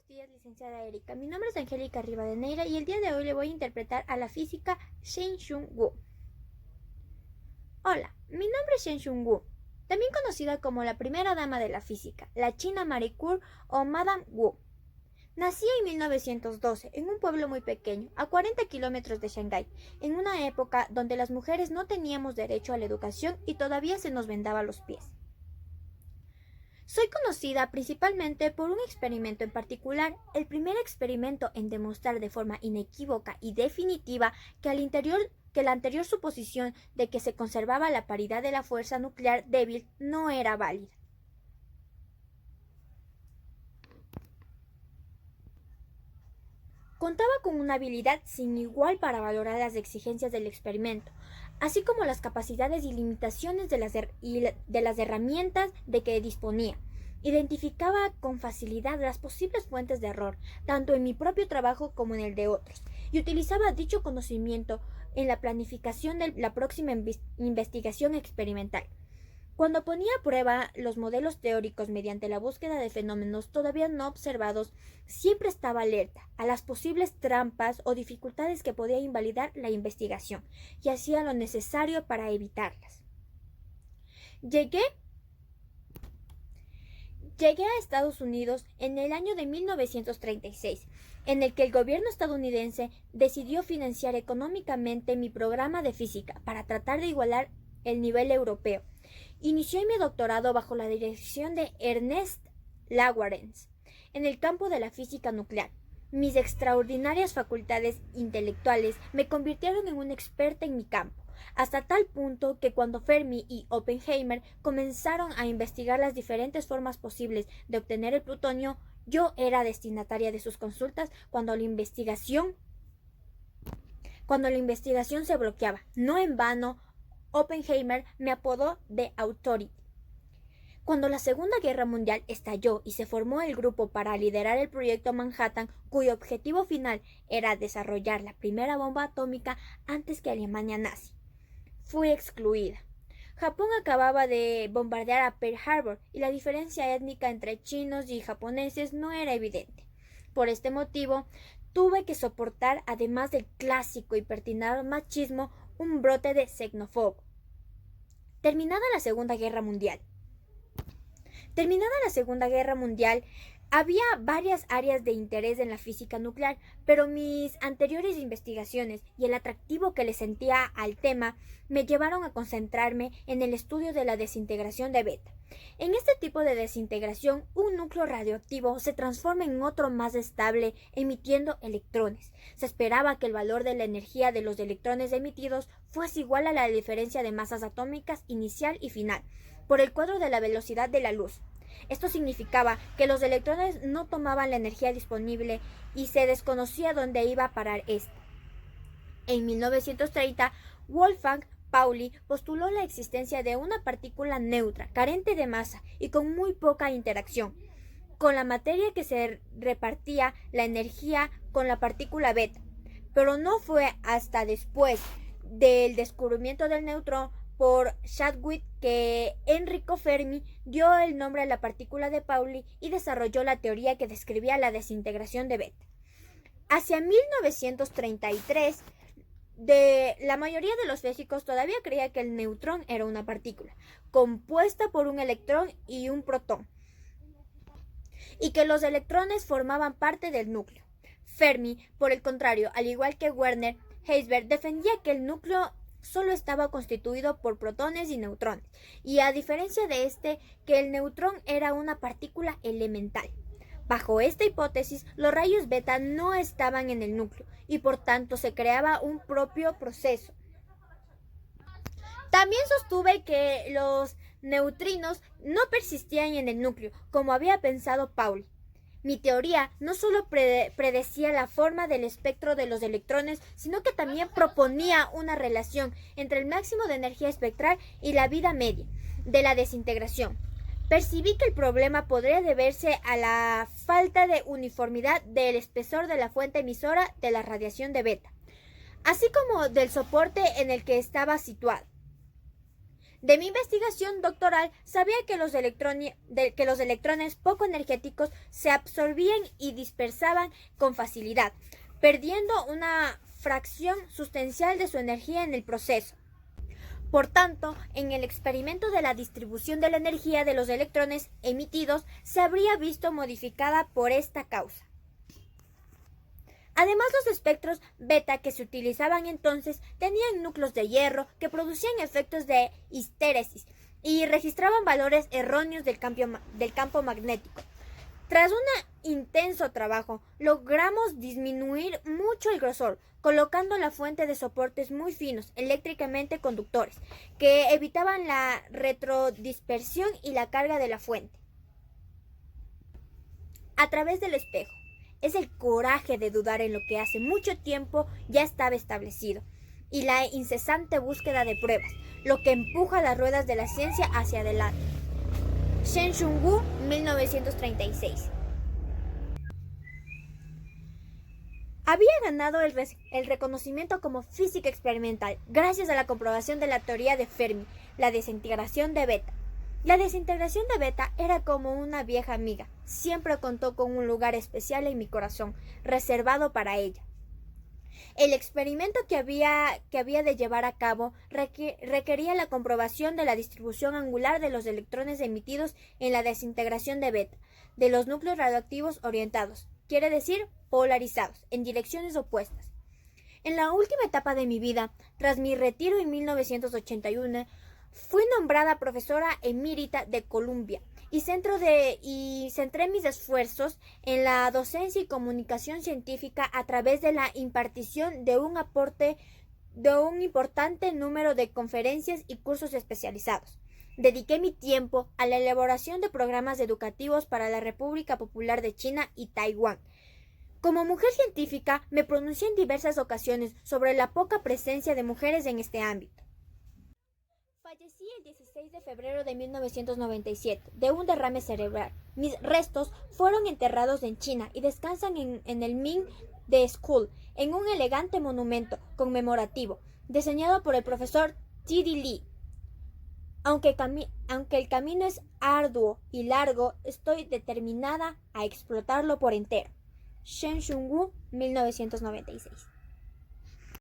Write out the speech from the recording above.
Buenos días, licenciada Erika. Mi nombre es Angélica Rivadeneira y el día de hoy le voy a interpretar a la física Shen-Shun Wu. Hola, mi nombre es Shen-Shun Wu, también conocida como la primera dama de la física, la China Marie Curie o Madame Wu. Nací en 1912 en un pueblo muy pequeño, a 40 kilómetros de Shanghái, en una época donde las mujeres no teníamos derecho a la educación y todavía se nos vendaba los pies. Soy conocida principalmente por un experimento en particular, el primer experimento en demostrar de forma inequívoca y definitiva que la anterior suposición de que se conservaba la paridad de la fuerza nuclear débil no era válida. Contaba con una habilidad sin igual para valorar las exigencias del experimento, así como las capacidades y limitaciones de las herramientas de que disponía. Identificaba con facilidad las posibles fuentes de error, tanto en mi propio trabajo como en el de otros, y utilizaba dicho conocimiento en la planificación de la próxima investigación experimental. Cuando ponía a prueba los modelos teóricos mediante la búsqueda de fenómenos todavía no observados, siempre estaba alerta a las posibles trampas o dificultades que podía invalidar la investigación y hacía lo necesario para evitarlas. Llegué a Estados Unidos en el año de 1936, en el que el gobierno estadounidense decidió financiar económicamente mi programa de física para tratar de igualar el nivel europeo. Inicié mi doctorado bajo la dirección de Ernest Lawrence en el campo de la física nuclear. Mis extraordinarias facultades intelectuales me convirtieron en una experta en mi campo, hasta tal punto que cuando Fermi y Oppenheimer comenzaron a investigar las diferentes formas posibles de obtener el plutonio, yo era destinataria de sus consultas cuando la investigación se bloqueaba. No en vano, Oppenheimer me apodó de Authority. Cuando la Segunda Guerra Mundial estalló y se formó el grupo para liderar el proyecto Manhattan, cuyo objetivo final era desarrollar la primera bomba atómica antes que Alemania nazi, fui excluida. Japón acababa de bombardear a Pearl Harbor y la diferencia étnica entre chinos y japoneses no era evidente. Por este motivo, tuve que soportar, además del clásico y pertinaz machismo, un brote de xenofobia. Terminada la Segunda Guerra Mundial, había varias áreas de interés en la física nuclear, pero mis anteriores investigaciones y el atractivo que le sentía al tema me llevaron a concentrarme en el estudio de la desintegración de beta. En este tipo de desintegración, un núcleo radioactivo se transforma en otro más estable, emitiendo electrones. Se esperaba que el valor de la energía de los electrones emitidos fuese igual a la diferencia de masas atómicas inicial y final, por el cuadro de la velocidad de la luz. Esto significaba que los electrones no tomaban la energía disponible y se desconocía dónde iba a parar esta. En 1930, Wolfgang Pauli postuló la existencia de una partícula neutra, carente de masa y con muy poca interacción con la materia, que se repartía la energía con la partícula beta. Pero no fue hasta después del descubrimiento del neutrón por Chadwick que Enrico Fermi dio el nombre a la partícula de Pauli y desarrolló la teoría que describía la desintegración de beta. Hacia 1933, la mayoría de los físicos todavía creía que el neutrón era una partícula compuesta por un electrón y un protón, y que los electrones formaban parte del núcleo. Fermi, por el contrario, al igual que Werner Heisenberg, defendía que el núcleo solo estaba constituido por protones y neutrones, y a diferencia de que el neutrón era una partícula elemental. Bajo esta hipótesis, los rayos beta no estaban en el núcleo y por tanto se creaba un propio proceso. También sostuve que los neutrinos no persistían en el núcleo, como había pensado Pauli. Mi teoría no solo predecía la forma del espectro de los electrones, sino que también proponía una relación entre el máximo de energía espectral y la vida media de la desintegración. Percibí que el problema podría deberse a la falta de uniformidad del espesor de la fuente emisora de la radiación de beta, así como del soporte en el que estaba situado. De mi investigación doctoral sabía que los electrones poco energéticos se absorbían y dispersaban con facilidad, perdiendo una fracción sustancial de su energía en el proceso. Por tanto, en el experimento de la distribución de la energía de los electrones emitidos se habría visto modificada por esta causa. Además, los espectros beta que se utilizaban entonces tenían núcleos de hierro que producían efectos de histeresis y registraban valores erróneos del campo magnético. Tras un intenso trabajo, logramos disminuir mucho el grosor, colocando la fuente de soportes muy finos, eléctricamente conductores, que evitaban la retrodispersión y la carga de la fuente. A través del espejo. Es el coraje de dudar en lo que hace mucho tiempo ya estaba establecido, y la incesante búsqueda de pruebas, lo que empuja las ruedas de la ciencia hacia adelante. Shen Shungu, 1936. Había ganado el reconocimiento como física experimental gracias a la comprobación de la teoría de Fermi, la desintegración de beta. La desintegración de beta era como una vieja amiga, siempre contó con un lugar especial en mi corazón, reservado para ella. El experimento que había de llevar a cabo requería la comprobación de la distribución angular de los electrones emitidos en la desintegración de beta, de los núcleos radioactivos orientados, quiere decir polarizados, en direcciones opuestas. En la última etapa de mi vida, tras mi retiro en 1981, fui nombrada profesora emérita de Columbia y centré mis esfuerzos en la docencia y comunicación científica a través de la impartición de un importante número de conferencias y cursos especializados. Dediqué mi tiempo a la elaboración de programas educativos para la República Popular de China y Taiwán. Como mujer científica, me pronuncié en diversas ocasiones sobre la poca presencia de mujeres en este ámbito. Fallecí el 16 de febrero de 1997 de un derrame cerebral. Mis restos fueron enterrados en China y descansan en el Ming de School, en un elegante monumento conmemorativo, diseñado por el profesor T.D. Lee. Aunque el camino es arduo y largo, estoy determinada a explotarlo por entero. Shen Shungu, 1996.